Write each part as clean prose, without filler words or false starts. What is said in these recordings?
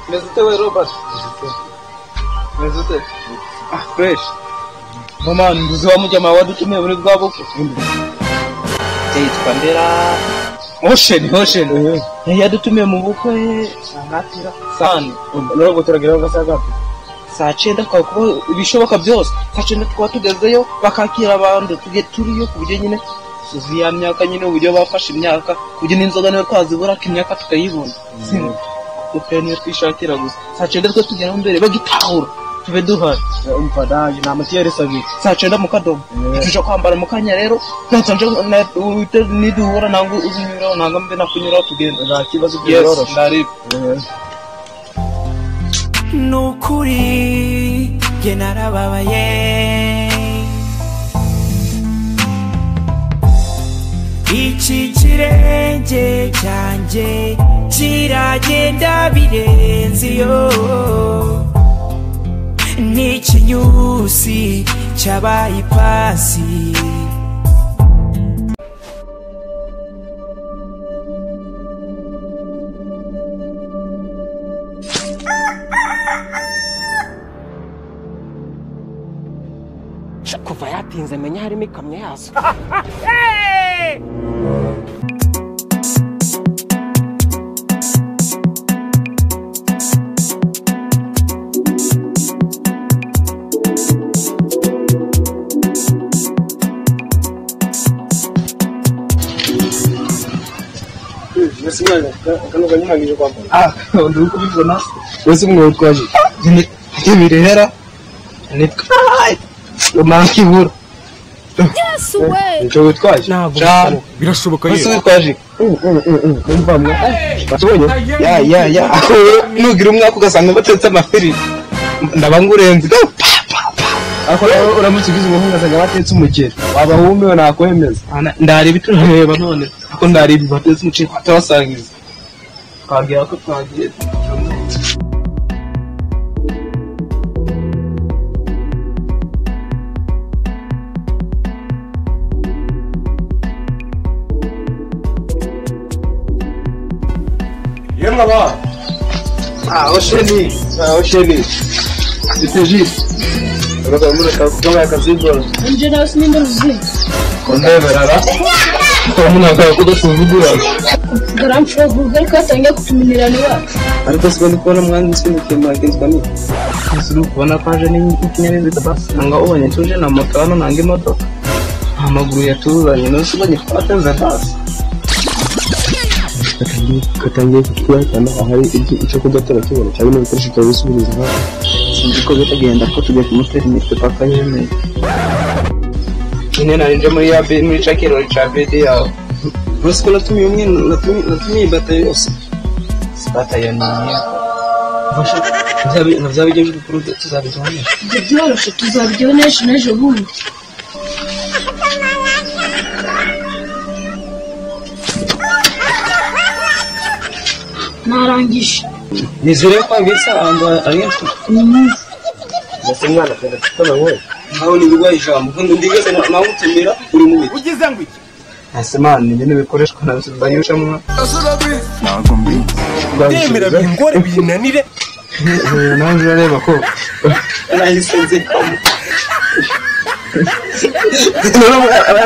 Mezute we Robert. Mezute. Ah, fresh. Mama nduzi wa mujama wadutumiye muri bwaboko. Cyitwa Ndera. Ocean. Yadutumiye mu bukwe anatira sana. Nubwo turagira gasaga. Saa 9 kwa ibishoboka byose. Saa 9 twa tugezeyo bakakira abantu tuge turiyo kubyo nyine. Suziya myaka nyine uburyo bafashe imyaka kujya n'inzoga niyo twazibura kimyaka tukayibona. Uko niyo twishakira gusa. Saa 9 twa tugera imbere bagitahura. Tube duhari umfadaje na matiyere sabi saa 9 mu kadomo tuje kwambara mu kanya rero ntanje ni duhura nangu uzinyura nanga mbe nakunyura tugenda za kibazo byoro ndari nukuri ye narababaye iki kirenge cyanjye kiragenda birenziyo n'ikinyusi cyabaye ipasi kuva yatinze menya harimo ikamyo yazo Simana kano kanyamagije kwambara nduko bibona wese mwe twaje ibirehera nitwa umakibura Yes we nco twaje birashoboka yego twaje umva mwe batubonye ya nugira umwaka ugasanga batetse amafiri ndabangurenze ako uramutse ugize umuhungu asanga batetse umukere waba humewe nakwemeza ndari bitureba none ako ndari batetse umukere atabasangiza twagira ko twagiye yemwe aba osheni biteji Roga mura kama yakazibora. Nje na usininde ruzi. Kondeberara. Komuna kwa kudasuvugura. Garamfo Google ko atangiye kutuminira niba. Ariko sibandi kubona mwanditswe mu kema agenzwa ni. Suru kubona paje ni ikinyarwanda basi. Nanga ubonye tuje na moto hano nange imodoka. Amaguru yatuzanye no sibanye twatenza basi. Katangiye kutwakana ahari icyo kudatera kibona cyane n'ibikoresho by'ubusubiriza. Ndiko bitagenda ko tujya kumutera imitwe paka yemeye. Ine narinje muri ya muri chakero cha bedi yawe. Bose ko natumye umwe natumye bataye yose. Bataye nani? Basha navyabigeje kuri tuzabijyana. Byoroshye tuzabijyonesha n'ejo bundi. Narangije. Nizere kwa bisa anda ariyetu. Nasimwana kada kama wewe. Hao ni bigwa ijambo kandi ndigeze na utemera uri mubi. ugize ngo iki Nasimana ni bikoreshwa na bayusha mu. ntago mbi ndemera bingore binanire Nanjye reba ko nahisenze.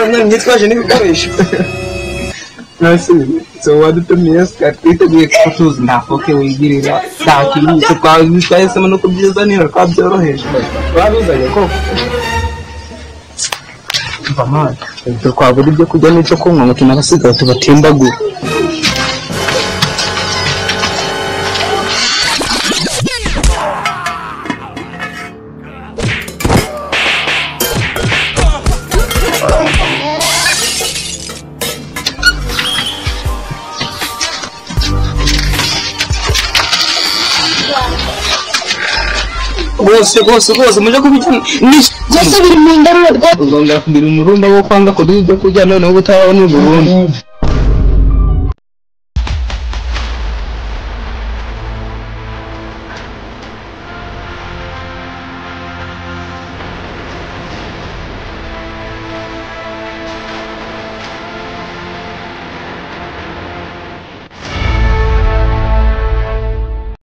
None nitwaje n'ibikoresho. Nasi so wadutumiye twiteguye kutuza ndafoke wigirira ndakiri cyo twahise no kubyizanira kwa byoroheje babizanye ko bamana twabura ibyo kujya n'icyo kunywa ngo tunabasigaye tubatimbagura. Bose muje kubijya Byose biri mu ndarura ugomba kugira umurumba wo kwanga ko dujya kujya none ubutaho n'uburundi.